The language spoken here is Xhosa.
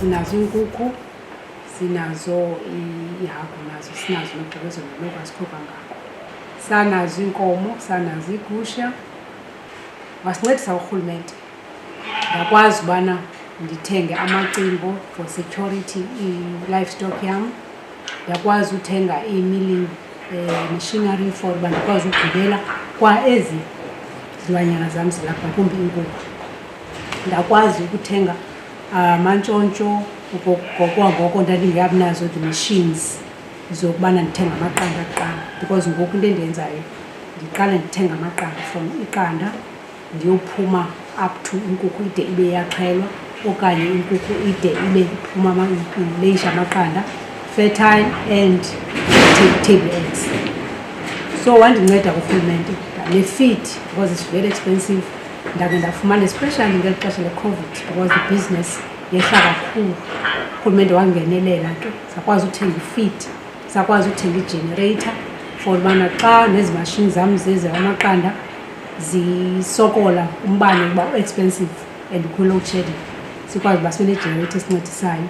Sinazo inkukhu, sinazo iihagu nazo, sinazo nobhokozo noloko asikhupha ngako. Sanazo iinkomo, sanazo iigusha. Wasincedisa urhulumente. Ndakwazi ubana ndithenge amacimbo for security i-livestock yam. Ndakwazi uthenga i-milling machinery for uba ndikwazi ukugibela kwa ezi zilwanyana zam zilapha, kumbi iinkukhu. Ndakwazi ukuthenga amantshontsho ngokwangoko ndandingabi nazo the machines zokubana ndithenga amaqanda kuqala, because ngoku into endiyenzayo ndiqale ndithenga amaqanda from iqanda ndiyophuma up to inkukhu ide ibe yaxhelwa, okanye inkukhu ide ibe iphuma ileyisha amaqanda, fertile and table eggs. So wandinceda urhulumente ne-feed, because it's very expensive. Ndake ndafumana especially ngeli xesha le-COVID, because the business yehla kakhulu. Urhulumente wangenelela ke, sakwazi uthenga i-feed, sakwazi uthenga i-generator for ubana xa nezi mashini zam zeze amaqanda zisokola umbane uba expensive and kwi-load shedding, sikwazi uba sibe ne-generator esincedisayo